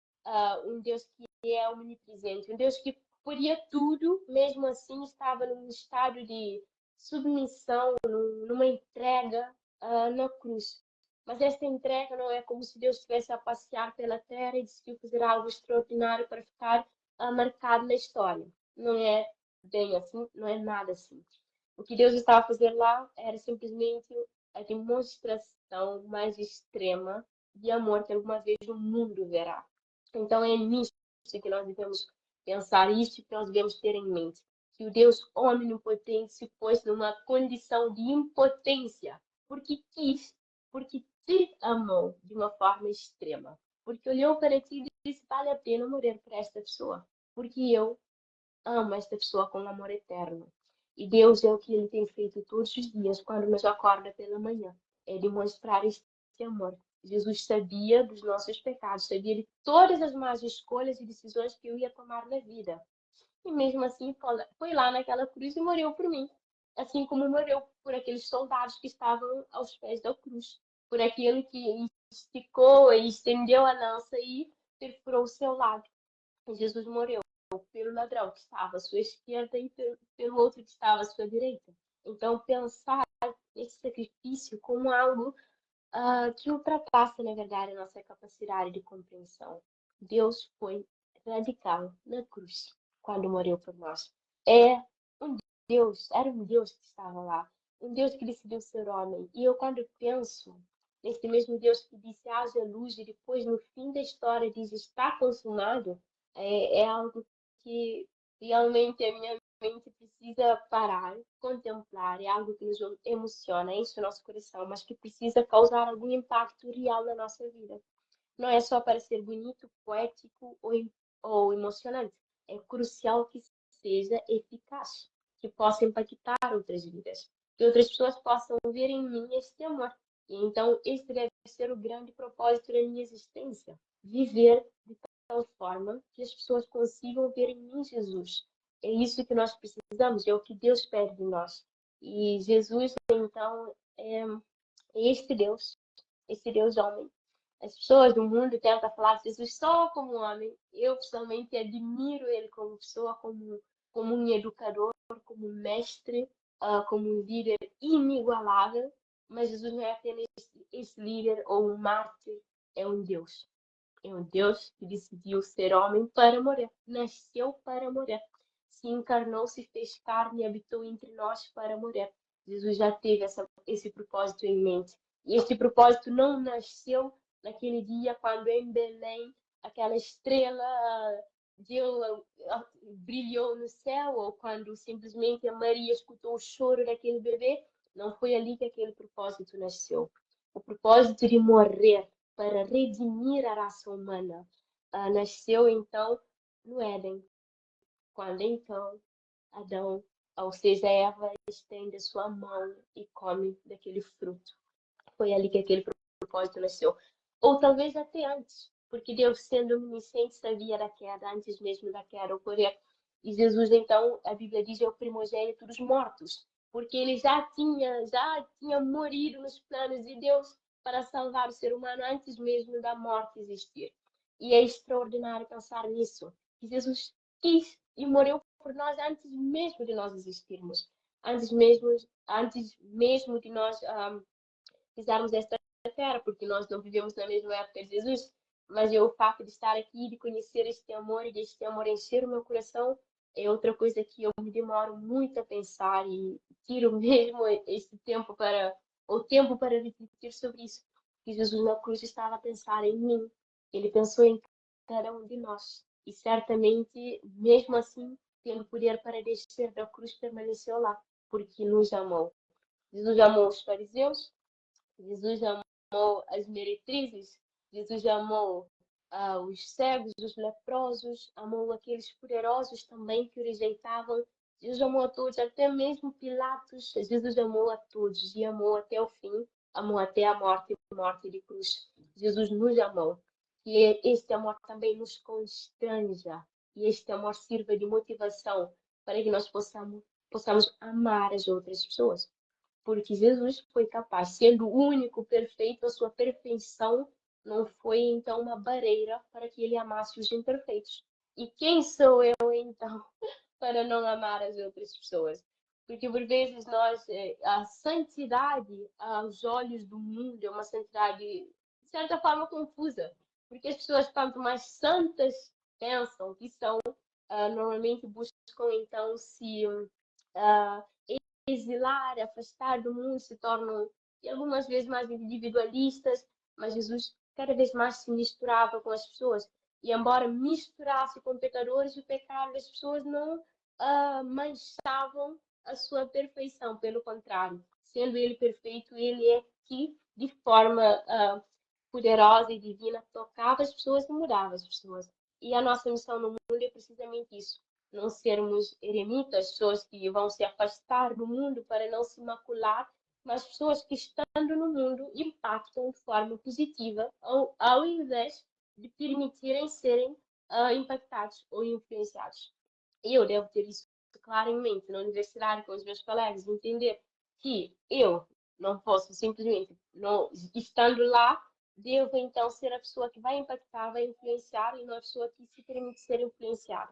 um Deus que é omnipresente, um Deus que podia tudo, mesmo assim estava num estado de submissão, numa entrega na cruz. Mas esta entrega não é como se Deus estivesse a passear pela terra e decidiu fazer algo extraordinário para ficar marcado na história. Não é bem assim, não é nada assim. O que Deus estava a fazer lá era simplesmente a demonstração mais extrema de amor que alguma vez o mundo verá. Então é nisso que nós devemos pensar, isso que nós devemos ter em mente. Que o Deus onipotente se pôs numa condição de impotência, porque quis, porque te amou de uma forma extrema. Porque olhou para ti e disse, vale a pena morrer por esta pessoa. Porque eu amo esta pessoa com amor eterno. E Deus é o que Ele tem feito todos os dias quando nos acorda pela manhã. É demonstrar este amor. Jesus sabia dos nossos pecados, sabia de todas as más escolhas e decisões que eu ia tomar na vida. E mesmo assim foi lá naquela cruz e morreu por mim. Assim como morreu por aqueles soldados que estavam aos pés da cruz. Por aquele que esticou e estendeu a lança e perfurou o seu lado. Jesus morreu pelo ladrão que estava à sua esquerda e pelo outro que estava à sua direita. Então, pensar esse sacrifício como algo que ultrapassa, na verdade, a nossa capacidade de compreensão. Deus foi radical na cruz quando morreu por nós. É um Deus, era um Deus que estava lá, um Deus que decidiu ser homem. E eu, quando penso nesse mesmo Deus que disse haja luz e depois, no fim da história, diz está consumado, é algo que realmente a minha mente precisa parar, contemplar, é algo que nos emociona, enche o nosso coração, mas que precisa causar algum impacto real na nossa vida. Não é só para ser bonito, poético ou emocionante. É crucial que seja eficaz, que possa impactar outras vidas, que outras pessoas possam ver em mim este amor. E então, este deve ser o grande propósito da minha existência. Viver de tal forma que as pessoas consigam ver em mim Jesus. É isso que nós precisamos, é o que Deus pede de nós. E Jesus, então, é este Deus homem. As pessoas do mundo tentam falar de Jesus só como homem. Eu, pessoalmente, admiro ele como pessoa, como um educador, como um mestre, como um líder inigualável. Mas Jesus não é apenas esse líder ou um mártir, é um Deus. É um Deus que decidiu ser homem para morrer. Nasceu para morrer. Se encarnou, se fez carne e habitou entre nós para morrer. Jesus já teve esse propósito em mente. E este propósito não nasceu naquele dia quando em Belém aquela estrela brilhou no céu, ou quando simplesmente a Maria escutou o choro daquele bebê. Não foi ali que aquele propósito nasceu. O propósito de morrer para redimir a raça humana nasceu então no Éden, quando então Adão, ou seja, Eva, estende a sua mão e come daquele fruto. Foi ali que aquele propósito nasceu. Ou talvez até antes, porque Deus, sendo onisciente, sabia da queda, antes mesmo da queda ocorrer. E Jesus, então, a Bíblia diz, é o primogênito dos mortos, porque ele já tinha morrido nos planos de Deus para salvar o ser humano antes mesmo da morte existir. E é extraordinário pensar nisso, que Jesus quis e morreu por nós antes mesmo de nós existirmos, antes mesmo de nós pisarmos esta terra, porque nós não vivemos na mesma época de Jesus, mas o fato de estar aqui, de conhecer este amor e deste amor encher o meu coração, é outra coisa que eu me demoro muito a pensar e tiro mesmo este tempo o tempo para refletir sobre isso. Que Jesus na cruz estava a pensar em mim, ele pensou em cada um de nós. E certamente, mesmo assim, tendo poder para descer da cruz, permaneceu lá, porque nos amou. Jesus amou os fariseus, Jesus amou as meretrizes, Jesus amou os cegos, os leprosos, amou aqueles poderosos também que o rejeitavam. Jesus amou a todos, até mesmo Pilatos. Jesus amou a todos e amou até o fim, amou até a morte de cruz. Jesus nos amou. E este amor também nos constranja. E este amor sirva de motivação para que nós possamos amar as outras pessoas, porque Jesus foi capaz, sendo o único perfeito, a sua perfeição não foi então uma barreira para que ele amasse os imperfeitos. E quem sou eu então para não amar as outras pessoas? Porque por vezes a santidade aos olhos do mundo é uma santidade de certa forma confusa, porque as pessoas quanto mais santas pensam que são, normalmente buscam então se uh, exilar, afastar do mundo, se tornam e algumas vezes mais individualistas, mas Jesus cada vez mais se misturava com as pessoas. E embora misturasse com pecadores, o pecado das pessoas não manchavam a sua perfeição, pelo contrário, sendo ele perfeito, ele é que de forma poderosa e divina tocava as pessoas e mudava as pessoas. E a nossa missão no mundo é precisamente isso, não sermos eremitas, pessoas que vão se afastar do mundo para não se macular, mas pessoas que, estando no mundo, impactam de forma positiva, ao invés de permitirem serem impactados ou influenciados. E eu devo ter isso claro em mente na universidade com os meus colegas, entender que eu não posso simplesmente, não, estando lá, devo então ser a pessoa que vai impactar, vai influenciar e não a pessoa que se permite ser influenciada.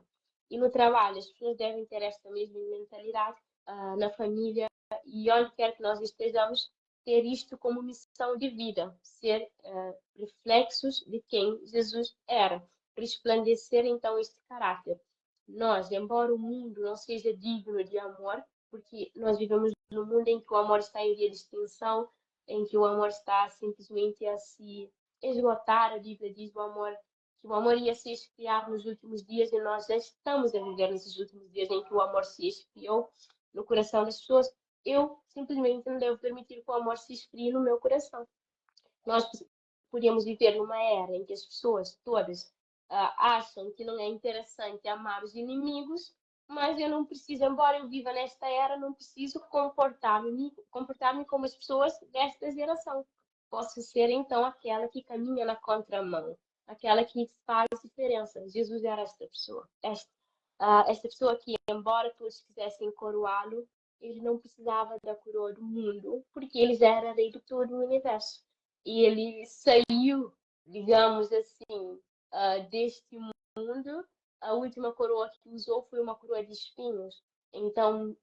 E no trabalho, as pessoas devem ter esta mesma mentalidade, na família e onde quer que nós estejamos, ter isto como missão de vida, ser reflexos de quem Jesus era, resplandecer então este caráter. Nós, embora o mundo não seja digno de amor, porque nós vivemos num mundo em que o amor está em via de extinção, em que o amor está simplesmente a se esgotar. A Bíblia diz que o amor ia se esfriar nos últimos dias, e nós já estamos a viver nesses últimos dias em que o amor se esfriou no coração das pessoas. Eu simplesmente não devo permitir que o amor se esfrie no meu coração. Nós podemos viver numa era em que as pessoas todas acham que não é interessante amar os inimigos, mas eu não preciso, embora eu viva nesta era, não preciso comportar-me como as pessoas desta geração. Posso ser, então, aquela que caminha na contramão, aquela que faz diferença. Jesus era esta pessoa. Esta pessoa que, embora todos quisessem coroá-lo, ele não precisava da coroa do mundo, porque ele já era rei de todo o universo. E ele saiu, digamos assim, deste mundo. A última coroa que usou foi uma coroa de espinhos. Então,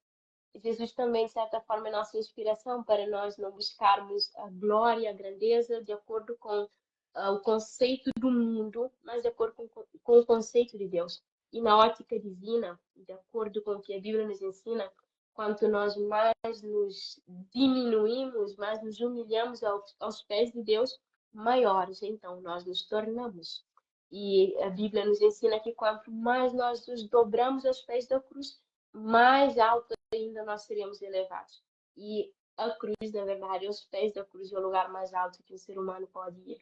Jesus também, de certa forma, é nossa inspiração para nós não buscarmos a glória, a grandeza, de acordo com o conceito do mundo, mas de acordo com o conceito de Deus. E na ótica divina, de acordo com o que a Bíblia nos ensina, quanto nós mais nos diminuímos, mais nos humilhamos aos pés de Deus, maiores então nós nos tornamos. E a Bíblia nos ensina que quanto mais nós nos dobramos aos pés da cruz, mais alto ainda nós seremos elevados. E a cruz, na verdade, os pés da cruz é o lugar mais alto que o ser humano pode ir.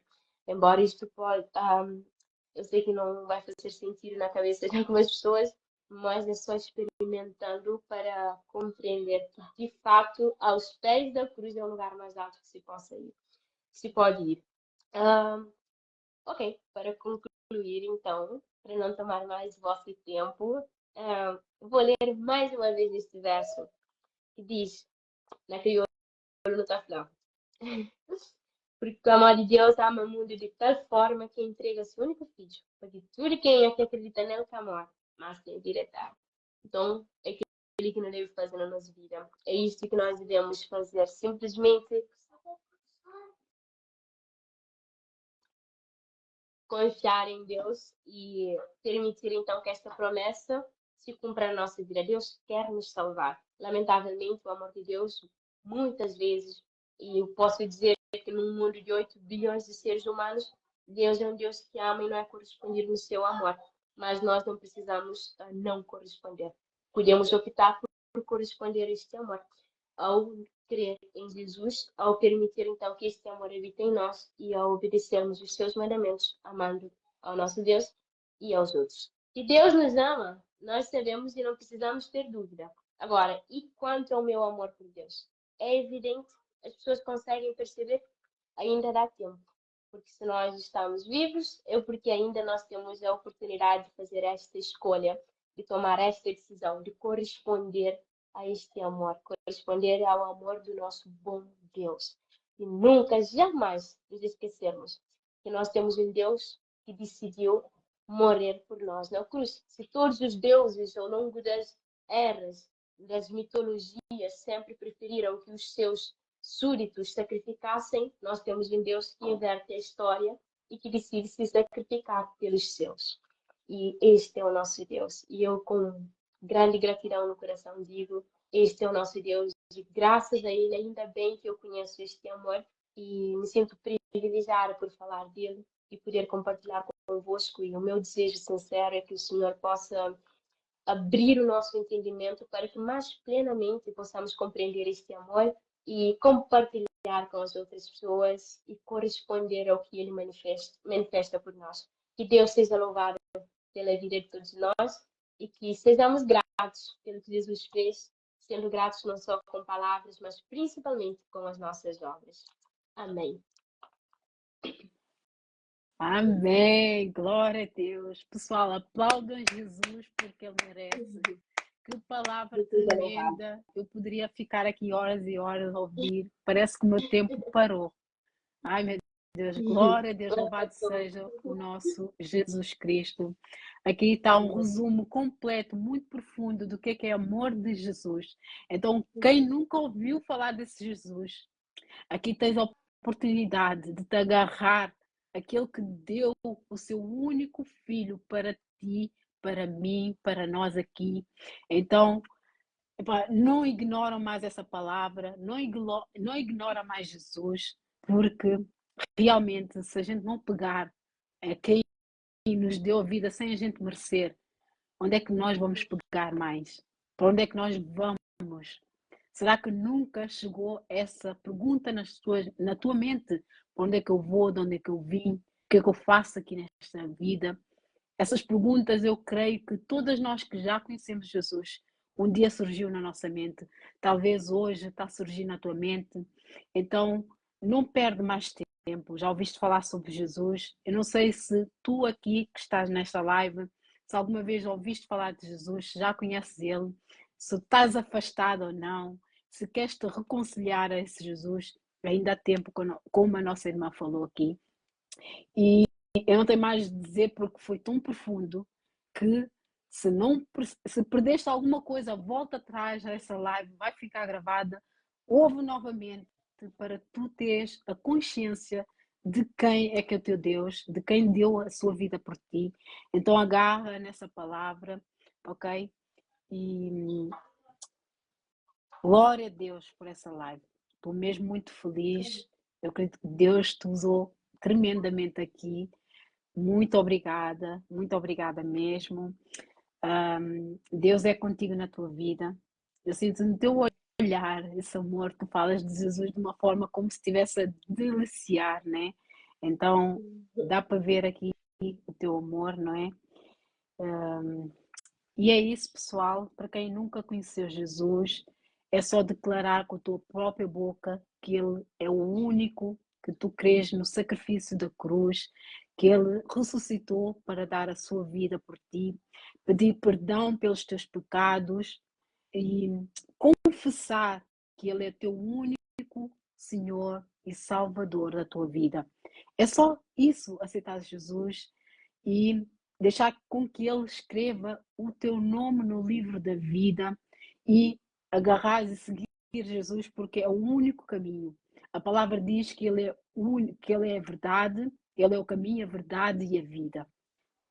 Embora isto pode, eu sei que não vai fazer sentido na cabeça de algumas pessoas, mas é só experimentando para compreender que, de fato, aos pés da cruz é o lugar mais alto que se possa ir, que se pode ir. Ok, para concluir, então, para não tomar mais vosso tempo, vou ler mais uma vez este verso que diz, na crioulo no Taflão: porque o amor de Deus ama o mundo de tal forma que entrega seu único filho, para que tudo quem acredita nele não morra, mas tem vida eterna. Então, é aquilo que nós devemos fazer na nossa vida. É isto que nós devemos fazer. Simplesmente confiar em Deus e permitir então que esta promessa se cumpra na nossa vida. Deus quer nos salvar. Lamentavelmente, o amor de Deus, muitas vezes, e eu posso dizer que num mundo de 8 bilhões de seres humanos, Deus é um Deus que ama e não é correspondido no seu amor. Mas nós não precisamos não corresponder. Podemos optar por corresponder a este amor ao crer em Jesus, ao permitir então que este amor habite em nós e ao obedecermos os seus mandamentos, amando ao nosso Deus e aos outros. Que Deus nos ama, nós sabemos e não precisamos ter dúvida. Agora, e quanto ao meu amor por Deus? É evidente, as pessoas conseguem perceber, ainda dá tempo. Porque se nós estamos vivos, é porque ainda nós temos a oportunidade de fazer esta escolha, de tomar esta decisão, de corresponder a este amor, corresponder ao amor do nosso bom Deus. E nunca, jamais nos esquecermos que nós temos um Deus que decidiu morrer por nós na cruz. Se todos os deuses, ao longo das eras, das mitologias, sempre preferiram que os seus súditos sacrificassem, nós temos um Deus que inverte a história e que decide se sacrificar pelos seus. E este é o nosso Deus. E eu, com grande gratidão no coração, digo: este é o nosso Deus, e graças a Ele, ainda bem que eu conheço este amor e me sinto privilegiada por falar dele e poder compartilhar convosco. E o meu desejo sincero é que o Senhor possa abrir o nosso entendimento para que mais plenamente possamos compreender este amor e compartilhar com as outras pessoas e corresponder ao que Ele manifesta por nós. Que Deus seja louvado pela vida de todos nós e que sejamos gratos pelo que Jesus fez, sendo gratos não só com palavras, mas principalmente com as nossas obras. Amém. Amém, glória a Deus. Pessoal, aplaudam Jesus porque Ele merece. Que palavra tremenda. Eu poderia ficar aqui horas e horas a ouvir. Parece que o meu tempo parou. Ai, meu Deus, glória a Deus, louvado seja o nosso Jesus Cristo. Aqui está um resumo completo, muito profundo do que é amor de Jesus. Então, quem nunca ouviu falar desse Jesus, aqui tens a oportunidade de te agarrar àquele que deu o seu único filho para ti, para mim, para nós aqui. Então, epá, não ignora mais essa palavra, não ignora mais Jesus, porque realmente, se a gente não pegar a quem nos deu a vida sem a gente merecer, onde é que nós vamos pegar mais? Para onde é que nós vamos? Será que nunca chegou essa pergunta na tua mente? Para onde é que eu vou? De onde é que eu vim? O que é que eu faço aqui nesta vida? Essas perguntas eu creio que todas nós que já conhecemos Jesus, um dia surgiu na nossa mente, talvez hoje está a surgir na tua mente. Então, não perde mais tempo. Já ouviste falar sobre Jesus? Eu não sei se tu aqui que estás nesta live, se alguma vez ouviste falar de Jesus, se já conheces ele, se estás afastado ou não, se queres te reconciliar a esse Jesus, ainda há tempo, como a nossa irmã falou aqui. E eu não tenho mais de dizer porque foi tão profundo que se não se perdeste alguma coisa, volta atrás dessa live, vai ficar gravada, ouve novamente para tu teres a consciência de quem é que é o teu Deus, de quem deu a sua vida por ti. Então agarra nessa palavra, ok? E glória a Deus por essa live. Estou mesmo muito feliz. Eu acredito que Deus te usou tremendamente aqui. Muito obrigada mesmo. Deus é contigo na tua vida. Eu sinto no teu olhar esse amor. Tu falas de Jesus de uma forma como se estivesse a deliciar, né? Então dá para ver aqui o teu amor, não é? E é isso, pessoal. Para quem nunca conheceu Jesus, é só declarar com a tua própria boca que Ele é o único, que tu crês no sacrifício da cruz, que Ele ressuscitou para dar a sua vida por ti, pedir perdão pelos teus pecados e confessar que Ele é teu único Senhor e Salvador da tua vida. É só isso, aceitar Jesus e deixar com que Ele escreva o teu nome no livro da vida e agarrares e seguir Jesus, porque é o único caminho. A palavra diz que Ele é único, que Ele é a verdade, Ele é o caminho, a verdade e a vida.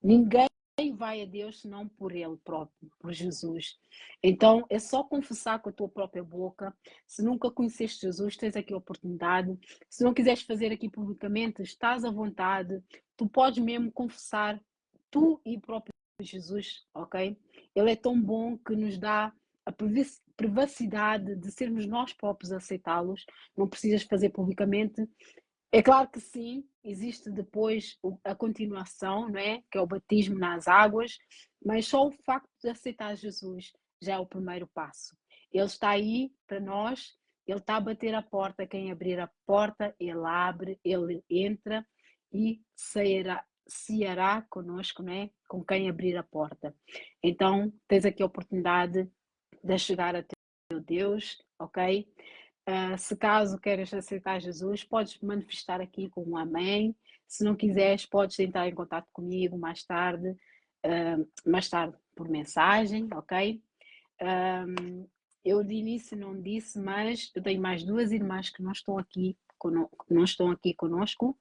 Ninguém vai a Deus senão por Ele próprio, por Jesus. Então é só confessar com a tua própria boca. Se nunca conheceste Jesus, tens aqui a oportunidade. Se não quiseres fazer aqui publicamente, estás à vontade. Tu podes mesmo confessar tu e o próprio Jesus, ok? Ele é tão bom que nos dá a privacidade de sermos nós próprios a aceitá-los. Não precisas fazer publicamente. É claro que sim, existe depois a continuação, não é? Que é o batismo nas águas, mas só o facto de aceitar Jesus já é o primeiro passo. Ele está aí para nós, ele está a bater a porta, quem abrir a porta, ele abre, ele entra e ceará conosco, não é? Com quem abrir a porta. Então, tens aqui a oportunidade de chegar a teu Deus, ok? Se caso queiras aceitar Jesus, podes manifestar aqui com um amém. Se não quiseres, podes entrar em contato comigo mais tarde por mensagem, ok? Eu de início não disse, mas eu tenho mais duas irmãs que não estão aqui, não estão aqui conosco,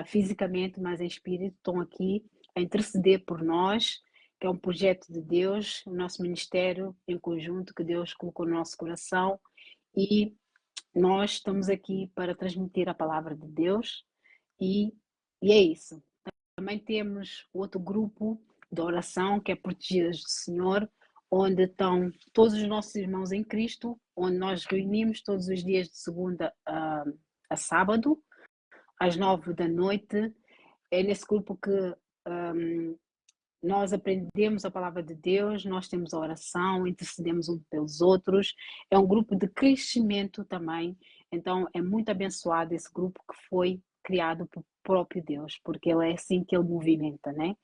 fisicamente, mas em espírito, estão aqui a interceder por nós, que é um projeto de Deus, o nosso ministério em conjunto que Deus colocou no nosso coração e nós estamos aqui para transmitir a palavra de Deus e, e é isso. Também temos outro grupo de oração que é Protegidas do Senhor, onde estão todos os nossos irmãos em Cristo, onde nós reunimos todos os dias de segunda a sábado, às 9 da noite. É nesse grupo que nós aprendemos a palavra de Deus, nós temos a oração, intercedemos uns pelos outros. É um grupo de crescimento também. Então é muito abençoado esse grupo que foi criado pelo próprio Deus, porque ele é assim que ele movimenta, né?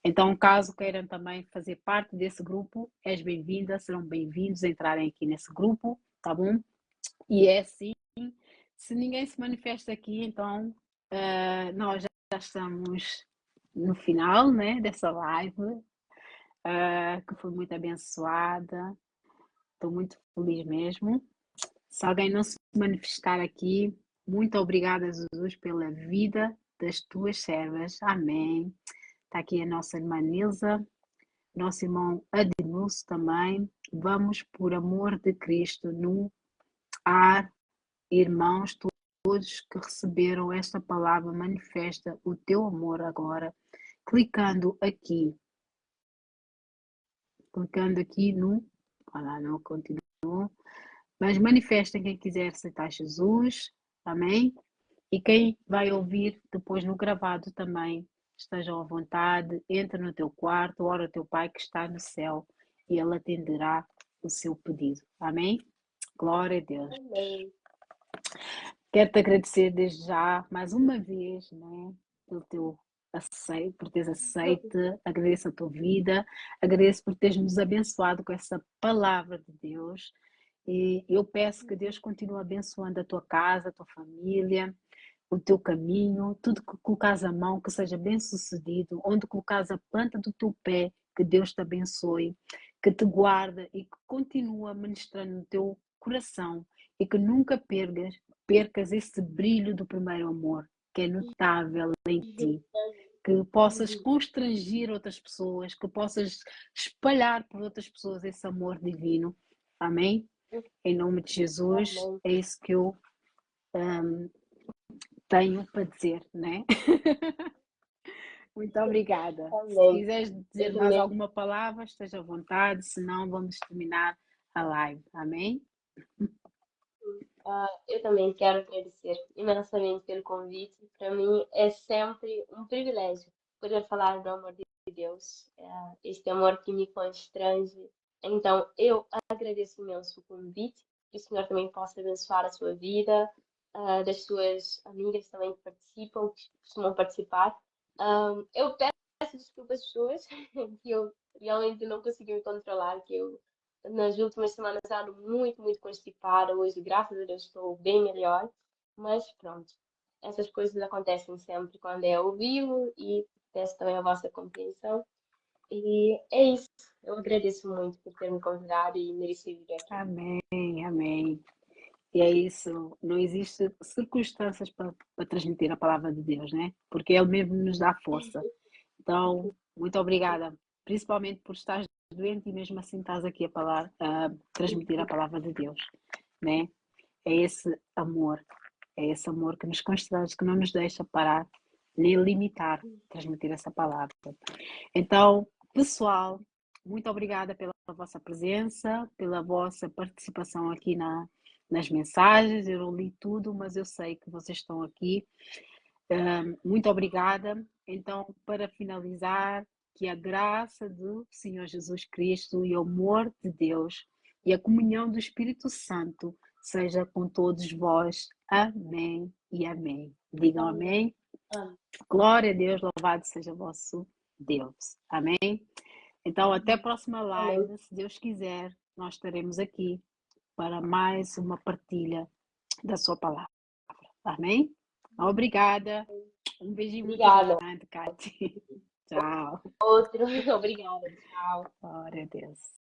Então, caso queiram também fazer parte desse grupo, és bem-vinda, serão bem-vindos a entrarem aqui nesse grupo, tá bom? E é assim, se ninguém se manifesta aqui, então nós já estamos no final, né, dessa live, que foi muito abençoada. Estou muito feliz mesmo. Se alguém não se manifestar aqui, muito obrigada, Jesus, pela vida das tuas servas. Amém. Está aqui a nossa irmã Nilza, nosso irmão Adilson também. Vamos, por amor de Cristo, no ar, irmãos, todos que receberam esta palavra, manifesta o teu amor agora, clicando aqui no. Olha, não continuou. Mas manifestem quem quiser aceitar Jesus, amém? E quem vai ouvir depois no gravado também, estejam à vontade, entra no teu quarto, ora o teu Pai que está no céu e Ele atenderá o seu pedido, amém? Glória a Deus. Amém. Quero-te agradecer desde já, mais uma vez, né, por teres aceito, agradeço a tua vida, agradeço por teres nos abençoado com essa palavra de Deus. E eu peço que Deus continue abençoando a tua casa, a tua família, o teu caminho, tudo que colocares a mão, que seja bem sucedido, onde colocares a planta do teu pé, que Deus te abençoe, que te guarda e que continue ministrando no teu coração e que nunca percas esse brilho do primeiro amor, que é notável em ti. Que possas constranger outras pessoas, que possas espalhar por outras pessoas esse amor divino. Amém? Em nome de Jesus, Amém. é isso que eu tenho para dizer, né? Muito obrigada. Se Amém. quiseres Eu dizer mais também, alguma palavra, esteja à vontade, senão vamos terminar a live. Amém? eu também quero agradecer imensamente pelo convite. Para mim é sempre um privilégio poder falar do amor de Deus, este amor que me constrange. Então, eu agradeço imenso o convite, que o Senhor também possa abençoar a sua vida, das suas amigas também que participam, que costumam participar. Eu peço desculpas às pessoas que eu realmente não consegui me controlar, que eu nas últimas semanas ando muito, muito constipada. Hoje, graças a Deus, estou bem melhor. Mas pronto, essas coisas acontecem sempre quando é ao vivo e peço também a vossa compreensão. E é isso. Eu agradeço muito por ter me convidado e merecido vir aqui. Amém, amém. E é isso, não existe circunstâncias para transmitir a palavra de Deus, né? Porque Ele mesmo nos dá força. Então, muito obrigada, principalmente por estar doente e mesmo assim estás aqui a transmitir a palavra de Deus, né? É esse amor que nos constrange, que não nos deixa parar nem limitar transmitir essa palavra. Então, pessoal, muito obrigada pela vossa presença, pela vossa participação aqui nas mensagens. Eu não li tudo, mas eu sei que vocês estão aqui. Muito obrigada. Então, para finalizar, que a graça do Senhor Jesus Cristo e o amor de Deus e a comunhão do Espírito Santo seja com todos vós. Amém e amém. Digam amém. Amém. Glória a Deus, louvado seja o vosso Deus. Amém. Então, até a próxima Amém. live, se Deus quiser, nós estaremos aqui para mais uma partilha da sua palavra. Amém? Obrigada. Um beijinho muito Obrigada. grande, Kate. Tchau. Outro. Obrigada. Tchau. Glória a Deus.